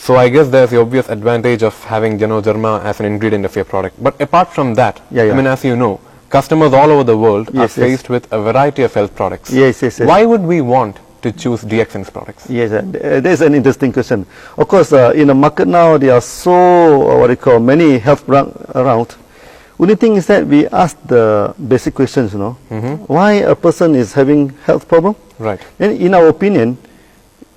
So I guess there's the obvious advantage of having Ganoderma as an ingredient of your product. But apart from that, Yeah, yeah. I mean, as you know, customers all over the world are Yes, yes. faced with a variety of health products. Yes, yes, yes. Why would we want to choose DXN's products? Yes, that's an interesting question. Of course, in the market now, there are so many health products around. Only thing is that we ask the basic questions, why a person is having health problem. Right. And in our opinion,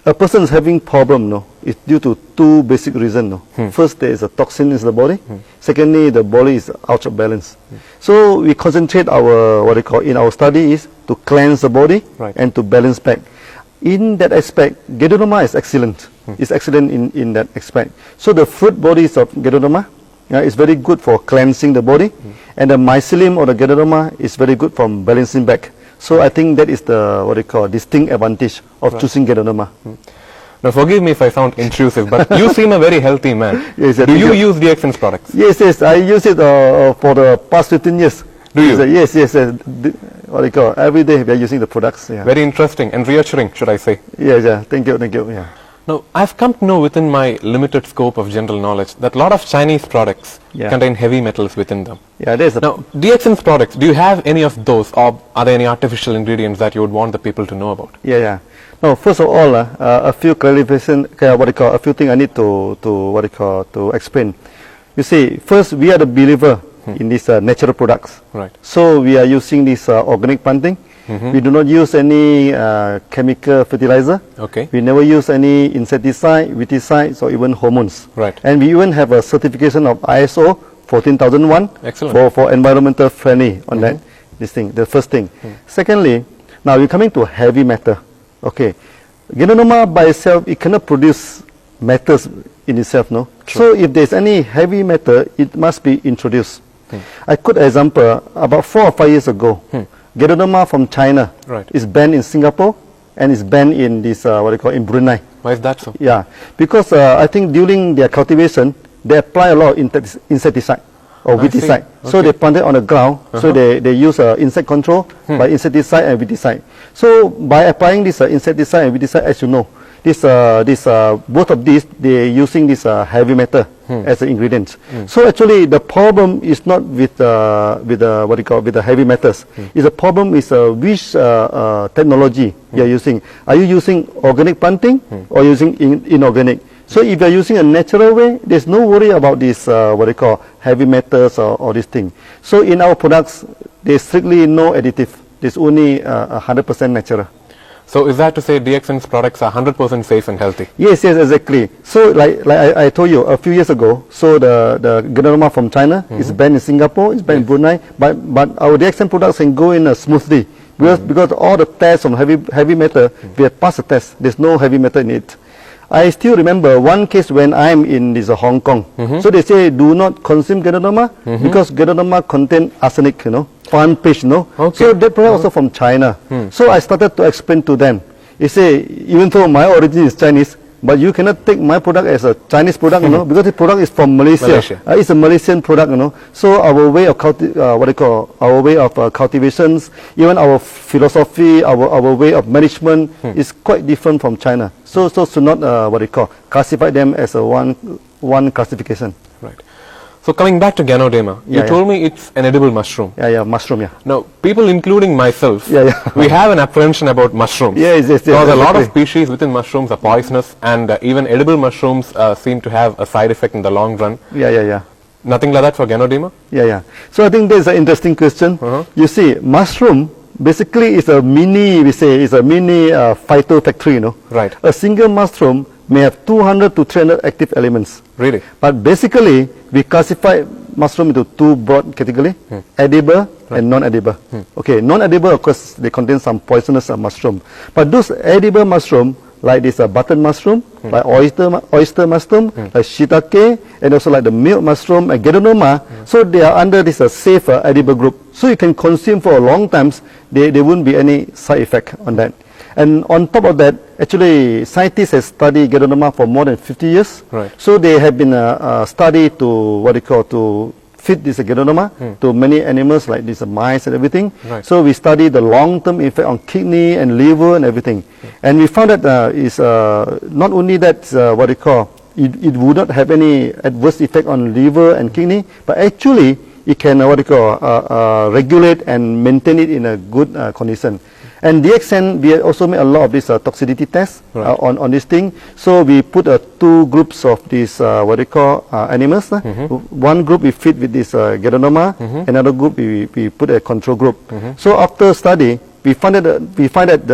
a person is having problem, is due to two basic reasons. First, there is a toxin in the body. Secondly, the body is out of balance. So we concentrate our in our study is to cleanse the body Right. and to balance back. In that aspect, Ganoderma is excellent. It's excellent in that aspect. So the fruit bodies of Ganoderma is very good for cleansing the body, and the mycelium or the Ganoderma is very good for balancing back. So I think that is the distinct advantage of choosing Ganoderma. Now forgive me if I sound intrusive, but you seem a very healthy man. Yes, Do you use DXN's products? Yes, yes, I use it for the past 15 years. Do you? Yes, yes. Every day we are using the products. Yeah. Very interesting and reassuring, should I say. Yeah. Thank you. Yeah. Now, I've come to know within my limited scope of general knowledge that a lot of Chinese products Yeah. contain heavy metals within them. Yeah, there's a Now, DXN's products, do you have any of those, or are there any artificial ingredients that you would want the people to know about? Yeah. No, first of all, a few clarification, a few things I need to explain. You see, first we are the believer in these natural products. Right. So we are using this organic planting. We do not use any chemical fertilizer. Okay. We never use any insecticide, weedicides, or even hormones. Right. And we even have a certification of ISO 14001 Excellent. for environmental friendly on that. This thing, the first thing. Secondly, now we're coming to heavy metal. Okay. Ganoderma by itself, it cannot produce metals in itself, no? So if there's any heavy metal, it must be introduced. I quote example, about 4 or 5 years ago, Ganoderma from China Right. is banned in Singapore and is banned in this, in Brunei. Why is that so? Yeah, because I think during their cultivation, they apply a lot of insecticide or I see. weedicide. So Okay. they plant it on the ground, so they use insect control by insecticide and weedicide. So by applying this insecticide and weedicide, as you know, both of these, they're using this heavy metal as an ingredient. So actually the problem is not with the heavy metals. Is the problem is which technology you're using. Are you using organic planting or using inorganic? So if you're using a natural way, there's no worry about this heavy metals or this thing. So in our products, there's strictly no additive. There's only 100% natural. So is that to say DXN's products are 100% safe and healthy? Yes, exactly. So like I told you a few years ago, so the Ganoderma from China is banned in Singapore, it's banned in Brunei, but our DXN products can go in smoothly because all the tests on heavy metal, we have passed the test. There's no heavy metal in it. I still remember one case when I'm in this Hong Kong. So they say do not consume Ganoderma because Ganoderma contain arsenic, palm pitch, Okay. So that product also from China. So I started to explain to them. They say even though my origin is Chinese, but you cannot take my product as a Chinese product, because the product is from Malaysia. It's a Malaysian product, So our way of cultivations, even our philosophy, our way of management is quite different from China. So should not classify them as a one classification. Right. So coming back to Ganoderma, you told me it's an edible mushroom. Yeah, mushroom. Now, people including myself, Yeah. we have an apprehension about mushrooms. Yes. Because a lot of exactly. species within mushrooms are poisonous, and even edible mushrooms seem to have a side effect in the long run. Yeah. Nothing like that for Ganoderma? Yeah. So I think there's an interesting question. You see, mushroom basically is a mini phyto factory, Right. A single mushroom may have 200 to 300 active elements. Really? But basically, we classify mushroom into two broad categories, edible and non-edible. Okay, non-edible, of course, they contain some poisonous mushroom. But those edible mushroom, like this button mushroom, like oyster mushroom, like shiitake, and also like the milk mushroom and Ganoderma, so they are under this safe edible group. So you can consume for a long time, there won't be any side effect on that. And on top of that, actually, scientists have studied Ganoderma for more than 50 years. Right. So they have been studied to feed this Ganoderma to many animals like these mice and everything. Right. So we study the long-term effect on kidney and liver and everything. And we found that it's not only that it would not have any adverse effect on liver and kidney, but actually it can regulate and maintain it in a good condition. And DXN, we also made a lot of this toxicity tests on this thing. So we put two groups of these animals. One group we feed with this Ganoderma, another group we put a control group. So after study, we find that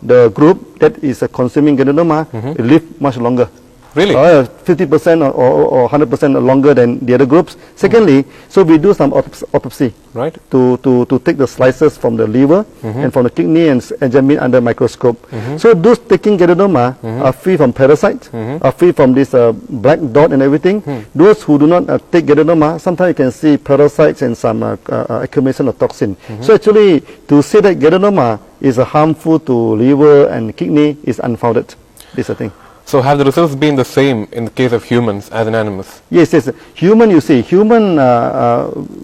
the group that is consuming Ganoderma live much longer. Really? 50% or 100% longer than the other groups. Secondly, so we do some autopsy, right, to take the slices from the liver and from the kidney and examine under microscope. So those taking Ganoderma are free from parasites, are free from this black dot and everything. Those who do not take Ganoderma, sometimes you can see parasites and some accumulation of toxin. So actually, to say that Ganoderma is harmful to liver and kidney is unfounded. This is the thing. So have the results been the same in the case of humans as in animals? Yes, yes. Human, you see, human,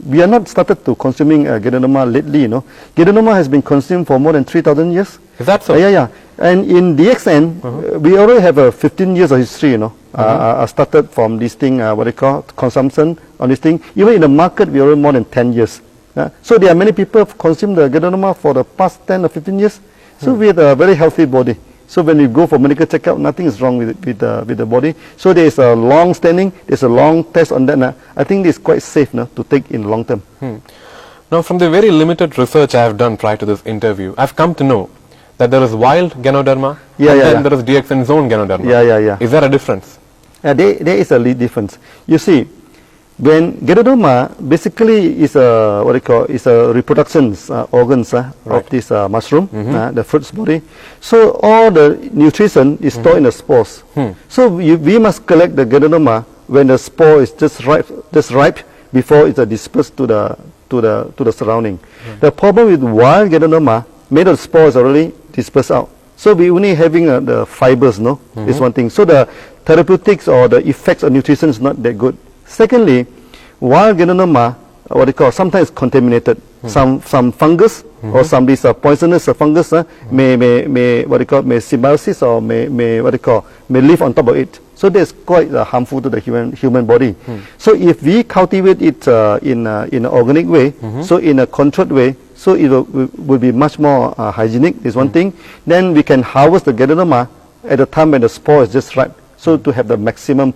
we are not started to consuming Ganoderma lately, you know. Ganoderma has been consumed for more than 3,000 years. Is that so? Yeah. And in DXN, we already have 15 years of history, you know. Started from this thing, consumption on this thing. Even in the market, we already more than 10 years. So there are many people who have consumed the Ganoderma for the past 10 or 15 years. So we have a very healthy body. So when you go for medical checkup, nothing is wrong with the body. So there is a long standing, there's a long test on that. I think it's quite safe to take in long term. Now, from the very limited research I have done prior to this interview, I've come to know that there is wild Ganoderma and then there is DXN zone Ganoderma. Yeah. Is there a difference? There is a difference. You see, when Ganoderma basically is a reproduction organs of this mushroom, the fruit's body. So all the nutrition is stored in the spores. So we must collect the Ganoderma when the spore is just ripe before it's dispersed to the surrounding. The problem with wild Ganoderma, many of the spores already dispersed out. So we only having the fibers, is one thing. So the therapeutics or the effects of nutrition is not that good. Secondly, wild Ganoderma, sometimes contaminated. Some fungus or some these poisonous fungus may symbiosis or may live on top of it. So that's quite harmful to the human body. So if we cultivate it in an organic way, so in a controlled way, so it will be much more hygienic. Is one thing. Then we can harvest the Ganoderma at the time when the spore is just ripe. So to have the maximum